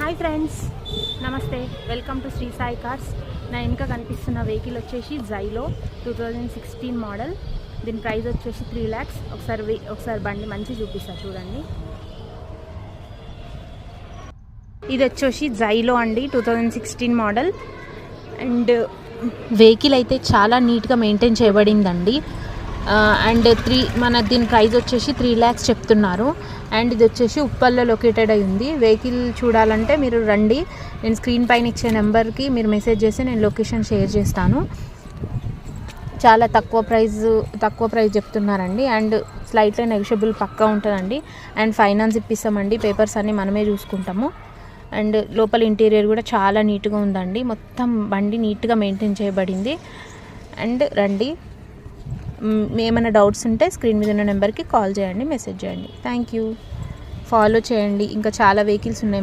Hi friends, నమస్తే. Welcome to Sri Sai cars. నా వెనుక కనిపిస్తున్న వెహికల్ వచ్చేసి జైలో 2016 మోడల్. దీని ప్రైస్ వచ్చేసి 3 lakhs. ఒకసారి బండి మంచి చూపిస్తా చూడండి. ఇది వచ్చేసి జైలో అండి, 2016 మోడల్. అండ్ వెహికల్ అయితే చాలా నీట్గా మెయింటైన్ చేయబడిందండి. అండ్ దీని ప్రైస్ వచ్చేసి 3 lakhs చెప్తున్నారు. అండ్ ఇది వచ్చేసి ఉప్పల్లో లొకేటెడ్ అయి ఉంది. వెహికల్ చూడాలంటే మీరు రండి. నేను స్క్రీన్ పైన ఇచ్చే నెంబర్కి మీరు మెసేజ్ చేసి నేను లొకేషన్ షేర్ చేస్తాను. చాలా తక్కువ ప్రైస్ చెప్తున్నారండి. అండ్ స్లైట్లీ నెగోషియబుల్ పక్కా ఉంటుందండి. And finance ఇప్పిస్తామండి. పేపర్స్ అన్నీ మనమే చూసుకుంటాము. అండ్ లోపల ఇంటీరియర్ కూడా చాలా నీట్గా ఉందండి. మొత్తం బండి నీట్గా మెయింటైన్ చేయబడింది. అండ్ రండి. ఏమైనా డౌట్స్ ఉంటే స్క్రీన్ మీద ఉన్న నెంబర్కి కాల్ చేయండి, మెసేజ్ చేయండి. Thank you. ఫాలో చేయండి, ఇంకా చాలా వెహికల్స్ ఉన్నాయి.